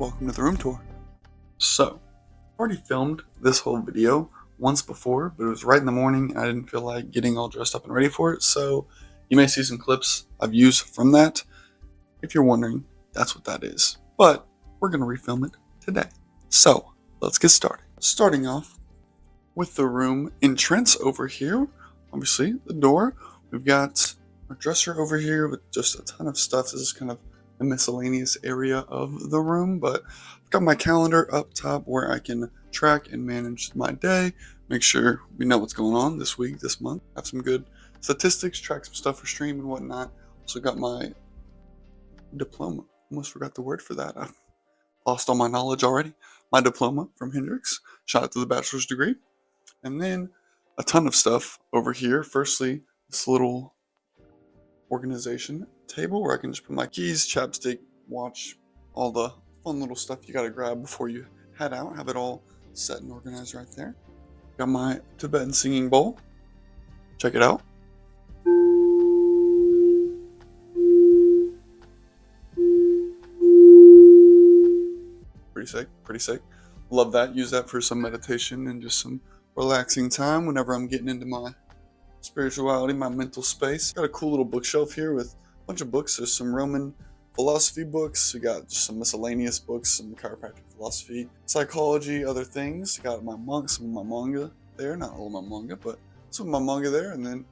welcome to the room tour. So, I've already filmed this whole video once before, but it was right in the morning and I didn't feel like getting all dressed up and ready for it, so you may see some clips I've used from that. If you're wondering, that's what that is. But we're going to refilm it today. So, let's get started. Starting off with the room entrance over here. Obviously, the door. We've got our dresser over here with just a ton of stuff. This is kind of the miscellaneous area of the room, but I've got my calendar up top where I can track and manage my day, make sure we know what's going on this week, this month, have some good statistics, track some stuff for stream and whatnot. Also got my diploma. Almost forgot the word for that. I've lost all my knowledge already. My diploma from Hendrix. Shout out to the bachelor's degree. And then a ton of stuff over here. Firstly, this little organization table where I can just put my keys, chapstick, watch, all the fun little stuff you gotta grab before you head out. Have it all set and organized right there. Got my Tibetan singing bowl. Check it out. Pretty sick. Love that. Use that for some meditation and just some relaxing time whenever I'm getting into my spirituality, my mental space. Got a cool little bookshelf here with a bunch of books. There's some Roman philosophy books. We got just some miscellaneous books, some chiropractic philosophy, psychology, other things. Got some of my manga there. Not all of my manga, but some of my manga there. And then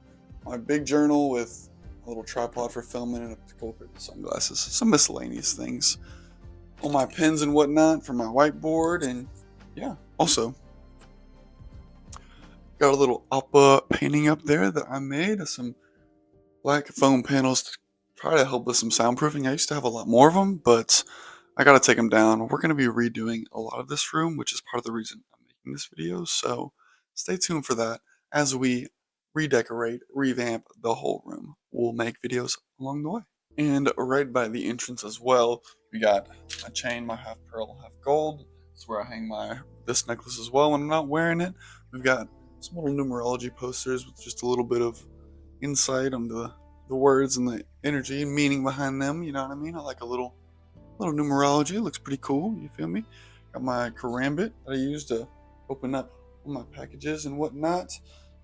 my big journal with a little tripod for filming and a couple pair of sunglasses. Some miscellaneous things. All my pens and whatnot for my whiteboard. And yeah, also got a little oppa painting up there that I made of some black foam panels to try to help with some soundproofing. I used to have a lot more of them, but I gotta take them down. We're gonna be redoing a lot of this room, which is part of the reason I'm making this video, so stay tuned for that as we redecorate, revamp the whole room. We'll make videos along the way. And right by the entrance as well, we got a chain, my half pearl, half gold. That's where I hang this necklace as well when I'm not wearing it. We've got some little numerology posters with just a little bit of insight on the words and the energy and meaning behind them. You know what I mean? I like a little numerology. It looks pretty cool. You feel me? Got my karambit that I use to open up all my packages and whatnot.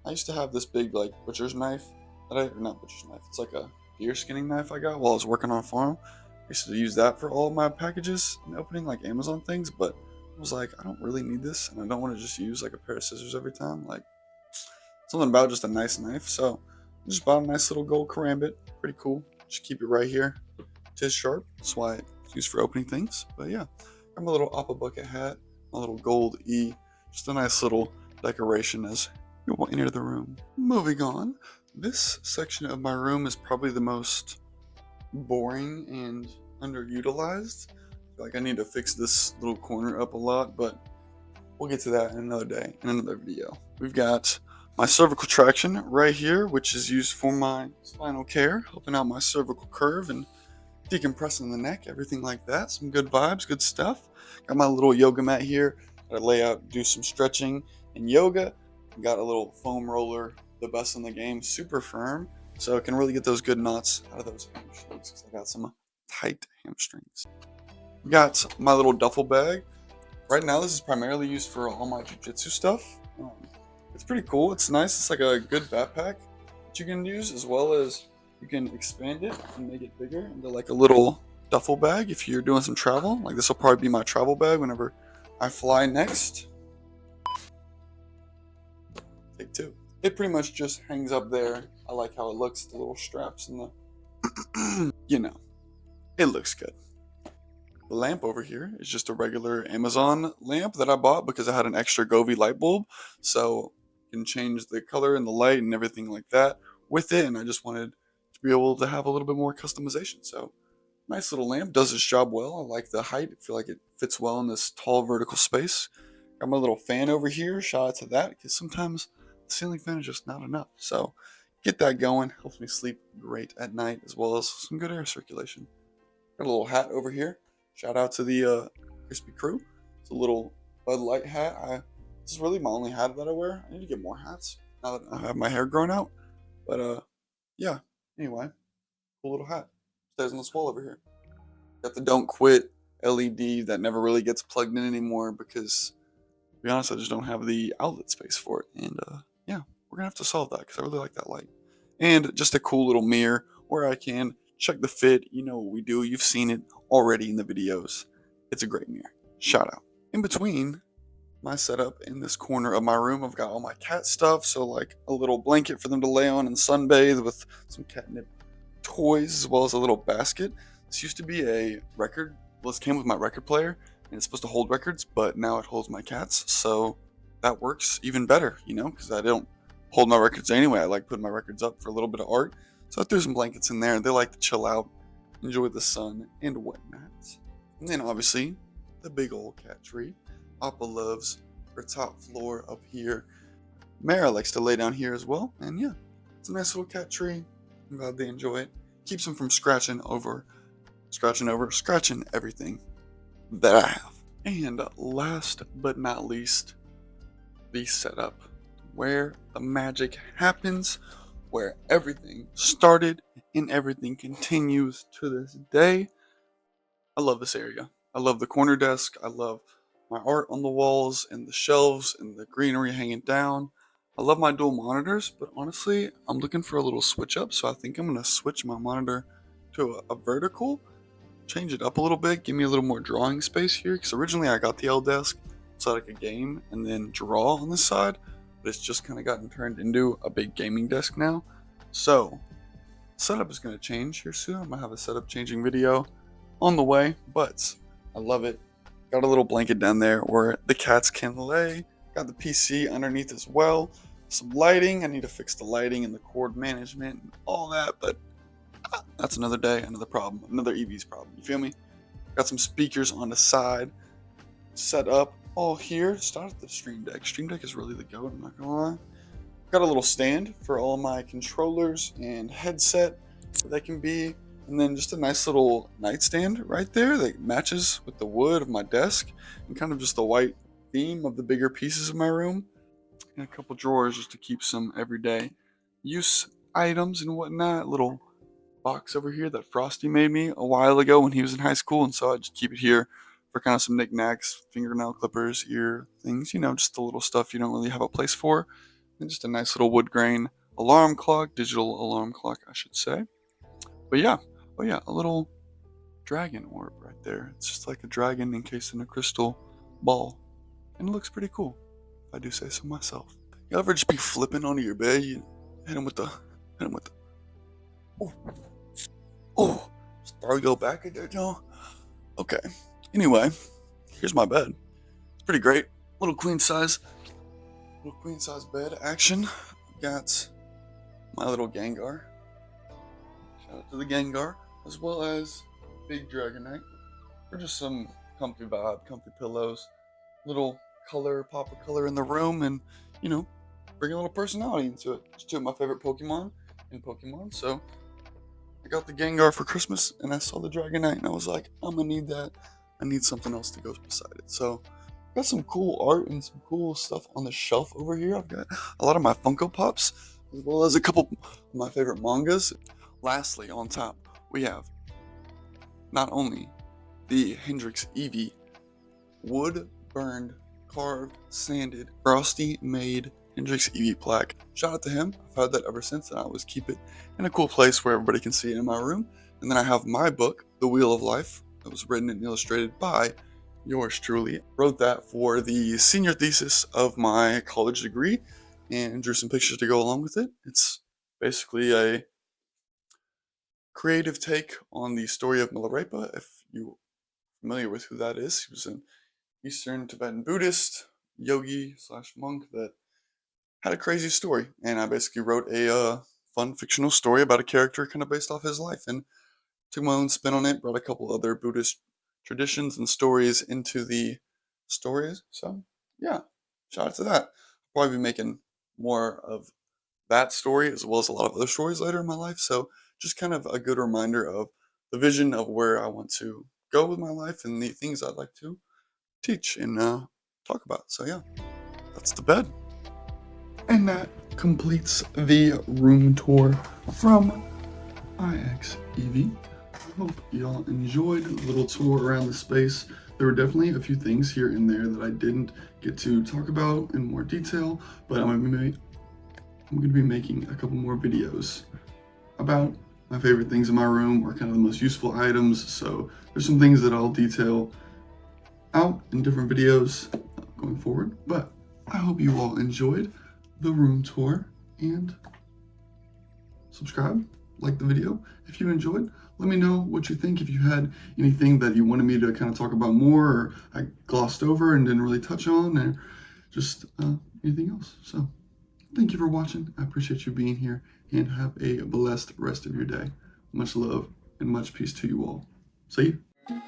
I used to have this big butcher's knife not butcher's knife. It's like a deer skinning knife I got while I was working on a farm. I used to use that for all of my packages and opening like Amazon things, but I was like, I don't really need this, and I don't want to just use like a pair of scissors every time. Like, something about just a nice knife. So I just bought a nice little gold karambit. Pretty cool. Just keep it right here. It is sharp. That's why it's used for opening things. But yeah, got my little Appa bucket hat, my little gold E. Just a nice little decoration as you will enter the room. Moving on, this section of my room is probably the most boring and underutilized. I feel like I need to fix this little corner up a lot, but we'll get to that in another day, in another video. We've got my cervical traction right here, which is used for my spinal care, helping out my cervical curve and decompressing the neck, everything like that. Some good vibes, good stuff. Got my little yoga mat here that I lay out, do some stretching and yoga. Got a little foam roller, the best in the game, super firm, so it can really get those good knots out of those hamstrings, because I got some tight hamstrings. Got my little duffel bag. Right now, this is primarily used for all my jiu-jitsu stuff. It's pretty cool. It's nice. It's like a good backpack that you can use, as well as you can expand it and make it bigger into like a little duffel bag if you're doing some travel. Like, this will probably be my travel bag whenever I fly next. Take two. It pretty much just hangs up there. I like how it looks, the little straps and the, it looks good. The lamp over here is just a regular Amazon lamp that I bought because I had an extra Govee light bulb, so you can change the color and the light and everything like that with it, and I just wanted to be able to have a little bit more customization. So nice little lamp, does its job well. I like the height. I feel like it fits well in this tall vertical space. Got my little fan over here. Shout out to that, because sometimes the ceiling fan is just not enough. So get that going. Helps me sleep great at night, as well as some good air circulation. Got a little hat over here. Shout out to the Crispy Crew. It's a little Bud Light hat. This is really my only hat that I wear. I need to get more hats now that I have my hair grown out. But yeah. Anyway, cool little hat. Stays on this wall over here. Got the Don't Quit LED that never really gets plugged in anymore because, to be honest, I just don't have the outlet space for it. And yeah, we're gonna have to solve that because I really like that light. And just a cool little mirror where I can check the fit. You know what we do. You've seen it already in the videos. It's a great mirror. Shout out. In between my setup in this corner of my room, I've got all my cat stuff. So like a little blanket for them to lay on and sunbathe with some catnip toys, as well as a little basket. This used to be a record. Well, this came with my record player, and it's supposed to hold records, but now it holds my cats. So that works even better, because I don't hold my records anyway. I like putting my records up for a little bit of art. So I threw some blankets in there. They like to chill out, enjoy the sun and whatnot. And then obviously the big old cat tree. Appa loves her top floor up here. Mara likes to lay down here as well. And yeah, it's a nice little cat tree. I'm glad they enjoy it. Keeps them from scratching everything that I have. And last but not least, the setup, where the magic happens, where everything started and everything continues to this day. I love this area. I love the corner desk. I love my art on the walls and the shelves and the greenery hanging down. I love my dual monitors, but honestly, I'm looking for a little switch up, so I think I'm going to switch my monitor to a vertical, change it up a little bit, give me a little more drawing space here, because originally I got the L desk so I could game and then draw on this side, but it's just kind of gotten turned into a big gaming desk now. So, setup is going to change here soon. I'm going to have a setup changing video on the way, but I love it. Got a little blanket down there where the cats can lay. Got the PC underneath as well. Some lighting. I need to fix the lighting and the cord management and all that, but that's another day, another problem, another EV's problem. You feel me? Got some speakers on the side set up all here. Started the Stream Deck. Stream Deck is really the goat, I'm not gonna lie. Got a little stand for all my controllers and headset where they can be. And then just a nice little nightstand right there that matches with the wood of my desk and kind of just the white theme of the bigger pieces of my room. And a couple drawers just to keep some everyday use items and whatnot. Little box over here that Frosty made me a while ago when he was in high school, and so I just keep it here for kind of some knickknacks, fingernail clippers, ear things, just the little stuff you don't really have a place for. And just a nice little wood grain alarm clock, digital alarm clock, I should say. But yeah. Oh yeah, a little dragon orb right there. It's just like a dragon encased in a crystal ball. And it looks pretty cool, if I do say so myself. You ever just be flipping onto your bed? You hit him with the... Oh, just throw your back at that, y'all. Okay, anyway, here's my bed. It's pretty great. Little queen size bed action. Got my little Gengar. Shout out to the Gengar. As well as big Dragonite, or just some comfy vibe, comfy pillows, little pop of color in the room, and bring a little personality into it. It's two of my favorite Pokemon in Pokemon, so I got the Gengar for Christmas, and I saw the Dragonite, and I was like, I'm gonna need that. I need something else to go beside it. So, got some cool art and some cool stuff on the shelf over here. I've got a lot of my Funko Pops, as well as a couple of my favorite mangas. Lastly, on top, we have not only the Hendrix Eevee wood burned, carved, sanded, Frosty made Hendrix Eevee plaque. Shout out to him. I've had that ever since, and I always keep it in a cool place where everybody can see it in my room. And then I have my book, The Wheel of Life, that was written and illustrated by yours truly. Wrote that for the senior thesis of my college degree and drew some pictures to go along with it. It's basically a creative take on the story of Milarepa. If you're familiar with who that is, he was an Eastern Tibetan Buddhist yogi / monk that had a crazy story, and I basically wrote a fun fictional story about a character kind of based off his life, and took my own spin on it, brought a couple other Buddhist traditions and stories into the stories. So yeah, shout out to that. I'll probably be making more of that story as well as a lot of other stories later in my life. So just kind of a good reminder of the vision of where I want to go with my life and the things I'd like to teach and talk about. So yeah, that's the bed. And that completes the room tour from IX Eevee. hope y'all enjoyed the little tour around the space. There were definitely a few things here and there that I didn't get to talk about in more detail, but I'm going to be making a couple more videos about my favorite things in my room or kind of the most useful items. So there's some things that I'll detail out in different videos going forward, but I hope you all enjoyed the room tour, and subscribe, like the video if you enjoyed. Let me know what you think, if you had anything that you wanted me to kind of talk about more, or I glossed over and didn't really touch on, or just anything else. So thank you for watching. I appreciate you being here, and have a blessed rest of your day. Much love and much peace to you all. See you.